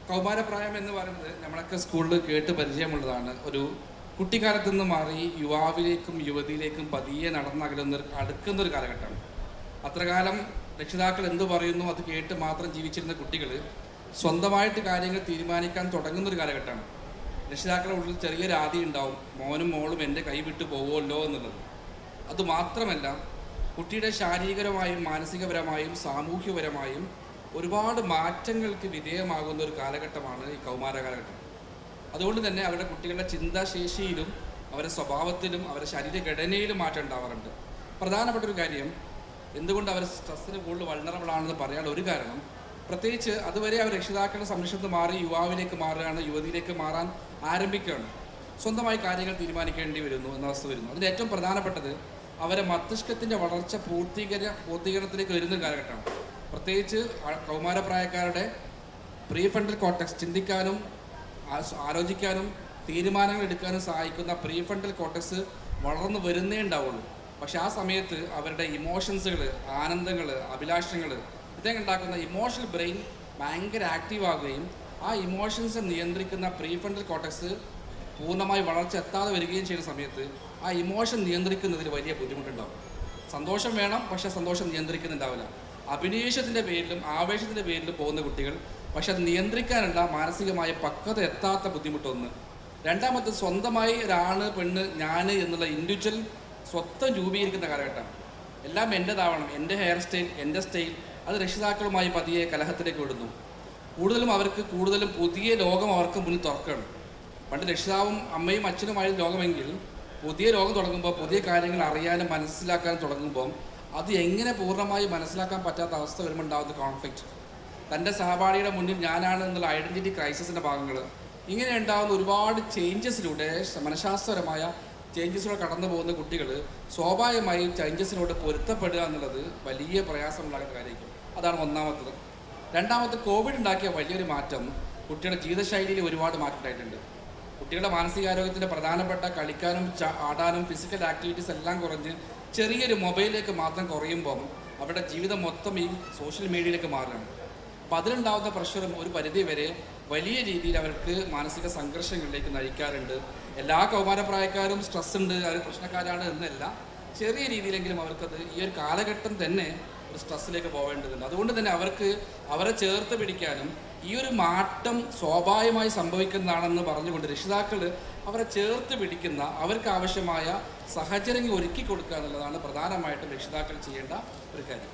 കൗമാരപ്രായം എന്ന് പറയുന്നത് നമ്മളൊക്കെ സ്കൂളിൽ കേട്ട് പരിചയമുള്ളതാണ്. ഒരു കുട്ടിക്കാലത്തു നിന്ന് മാറി യുവാവിലേക്കും യുവതിയിലേക്കും പതിയെ അടുക്കുന്നൊരു കാലഘട്ടമാണ്. അത്രകാലം രക്ഷിതാക്കൾ എന്തു പറയുന്നു അത് കേട്ട് മാത്രം ജീവിച്ചിരുന്ന കുട്ടികൾ സ്വന്തമായിട്ട് കാര്യങ്ങൾ തീരുമാനിക്കാൻ തുടങ്ങുന്നൊരു കാലഘട്ടമാണ്. രക്ഷിതാക്കളുടെ ഉള്ളിൽ ചെറിയൊരു ആദി ഉണ്ടാവും, മോനും മോളും എൻ്റെ കൈ വിട്ടു പോകുമല്ലോ എന്നുള്ളത്. അതുമാത്രമല്ല, കുട്ടിയുടെ ശാരീരികപരമായും മാനസികപരമായും സാമൂഹ്യപരമായും ഒരുപാട് മാറ്റങ്ങൾക്ക് വിധേയമാകുന്ന ഒരു കാലഘട്ടമാണ് ഈ കൗമാര കാലഘട്ടം. അതുകൊണ്ട് തന്നെ അവരുടെ കുട്ടികളുടെ ചിന്താശേഷിയിലും അവരുടെ സ്വഭാവത്തിലും അവരുടെ ശരീരഘടനയിലും മാറ്റം ഉണ്ടാവാറുണ്ട്. പ്രധാനപ്പെട്ട ഒരു കാര്യം, എന്തുകൊണ്ട് അവർ സ്ട്രെസ്സിന് കൂടുതൽ വൾണറബിൾ ആണെന്ന് പറയാനുള്ള ഒരു കാരണം, പ്രത്യേകിച്ച് അതുവരെ അവർ രക്ഷിതാക്കളുടെ സംരക്ഷണത്തിൽ മാറി യുവാവിലേക്ക് മാറുകയാണ്, യുവതിയിലേക്ക് മാറാൻ ആരംഭിക്കുകയാണ്. സ്വന്തമായി കാര്യങ്ങൾ തീരുമാനിക്കേണ്ടി വരുന്നു എന്ന അവസ്ഥ വരുന്നു. അതിൻ്റെ ഏറ്റവും പ്രധാനപ്പെട്ടത് അവരെ മസ്തിഷ്കത്തിൻ്റെ വളർച്ച പൂർത്തീകരണത്തിലേക്ക് വരുന്ന കാലഘട്ടമാണ്. പ്രത്യേകിച്ച് കൗമാരപ്രായക്കാരുടെ പ്രീഫ്രണ്ടൽ കോർട്ടെക്സ്, ചിന്തിക്കാനും ആലോചിക്കാനും തീരുമാനങ്ങൾ എടുക്കാനും സഹായിക്കുന്ന പ്രീഫ്രണ്ടൽ കോർട്ടെക്സ് വളർന്നു വരുന്നേ ഉണ്ടാവുള്ളൂ. പക്ഷെ ആ സമയത്ത് അവരുടെ ഇമോഷൻസുകൾ, ആനന്ദങ്ങൾ, അഭിലാഷങ്ങൾ, ഇതൊക്കെ ഉണ്ടാക്കുന്ന ഇമോഷണൽ ബ്രെയിൻ ഭയങ്കര ആക്റ്റീവ് ആകുകയും ആ ഇമോഷൻസ് നിയന്ത്രിക്കുന്ന പ്രീഫ്രണ്ടൽ കോർട്ടെക്സ് പൂർണ്ണമായി വളർച്ച എത്താതെ വരികയും ചെയ്യുന്ന സമയത്ത് ആ ഇമോഷൻ നിയന്ത്രിക്കുന്നതിൽ വലിയ ബുദ്ധിമുട്ടുണ്ടാവും. സന്തോഷം വേണം, പക്ഷേ സന്തോഷം നിയന്ത്രിക്കുന്നുണ്ടാവില്ല. അഭിനിവേശത്തിൻ്റെ പേരിലും ആവേശത്തിൻ്റെ പേരിലും പോകുന്ന കുട്ടികൾ, പക്ഷെ അത് നിയന്ത്രിക്കാനുള്ള മാനസികമായ പക്വത എത്താത്ത ബുദ്ധിമുട്ടൊന്ന്. രണ്ടാമത്തെ, സ്വന്തമായി ഒരാണ് പെണ്ണ് ഞാൻ എന്നുള്ള ഇൻഡിവിജ്വൽ സ്വത്തം രൂപീകരിക്കുന്ന കാലഘട്ടമാണ്. എല്ലാം എൻ്റെതാവണം, എൻ്റെ ഹെയർ സ്റ്റൈൽ, എൻ്റെ സ്റ്റൈൽ, അത് രക്ഷിതാക്കളുമായി പതിയെ കലഹത്തിലേക്ക് വിടുന്നു. കൂടുതലും പുതിയ ലോകം അവർക്ക് മുന്നിൽ തുറക്കുകയാണ്. പണ്ട് രക്ഷിതാവും അമ്മയും അച്ഛനുമായ ലോകമെങ്കിൽ പുതിയ ലോകം തുടങ്ങുമ്പോൾ, പുതിയ കാര്യങ്ങൾ അറിയാനും മനസ്സിലാക്കാനും തുടങ്ങുമ്പോൾ അത് എങ്ങനെ പൂർണ്ണമായി മനസ്സിലാക്കാൻ പറ്റാത്ത അവസ്ഥ വരുമ്പോൾ ഉണ്ടാകുന്ന കോൺഫ്ലിക്റ്റ്, തൻ്റെ സഹപാഠിയുടെ മുന്നിൽ ഞാനാണ് എന്നുള്ള ഐഡൻറ്റിറ്റി ക്രൈസിസിൻ്റെ ഭാഗങ്ങൾ, ഇങ്ങനെ ഉണ്ടാകുന്ന ഒരുപാട് ചേഞ്ചസിലൂടെ, മനഃശാസ്ത്രപരമായ ചേഞ്ചസിലൂടെ കടന്നു പോകുന്ന കുട്ടികൾ സ്വാഭാവികമായും ചേഞ്ചസിനോട് പൊരുത്തപ്പെടുക എന്നുള്ളത് വലിയ പ്രയാസമുണ്ടാകുന്ന കാര്യമായിരിക്കും. അതാണ് ഒന്നാമത്തത്. രണ്ടാമത്തെ, കോവിഡ് ഉണ്ടാക്കിയ വലിയൊരു മാറ്റം കുട്ടികളുടെ ജീവിതശൈലിയിൽ ഒരുപാട് മാറ്റം ഉണ്ടായിട്ടുണ്ട്. കുട്ടികളുടെ മാനസികാരോഗ്യത്തിൻ്റെ പ്രധാനപ്പെട്ട കളിക്കാനും ആടാനും ഫിസിക്കൽ ആക്ടിവിറ്റീസ് എല്ലാം കുറഞ്ഞ് ചെറിയൊരു മൊബൈലിലേക്ക് മാത്രം കുറയുമ്പം അവരുടെ ജീവിതം മൊത്തം ഈ സോഷ്യൽ മീഡിയയിലേക്ക് മാറുകയാണ്. അപ്പോൾ അതിലുണ്ടാകുന്ന പ്രഷറും ഒരു പരിധി വരെ വലിയ രീതിയിൽ അവർക്ക് മാനസിക സംഘർഷങ്ങളിലേക്ക് നയിക്കാറുണ്ട്. എല്ലാ കൗമാരപ്രായക്കാരും സ്ട്രെസ് ഉണ്ട്, അവർ പ്രശ്നക്കാരാണ് എന്നല്ല, ചെറിയ രീതിയിലെങ്കിലും അവർക്കത് ഈ ഒരു കാലഘട്ടം തന്നെ ഒരു സ്ട്രെസ്സിലേക്ക് പോകേണ്ടതുണ്ട്. അതുകൊണ്ട് തന്നെ അവരെ ചേർത്ത് പിടിക്കാനും ഈ ഒരു മാറ്റം സ്വാഭാവികമായി സംഭവിക്കുന്നതാണെന്ന് പറഞ്ഞുകൊണ്ട് രക്ഷിതാക്കൾ അവരെ ചേർത്ത് പിടിക്കുന്ന, അവർക്ക് ആവശ്യമായ സാഹചര്യങ്ങൾ ഒരുക്കി കൊടുക്കുക എന്നുള്ളതാണ് പ്രധാനമായിട്ടും രക്ഷിതാക്കൾ ചെയ്യേണ്ട ഒരു കാര്യം.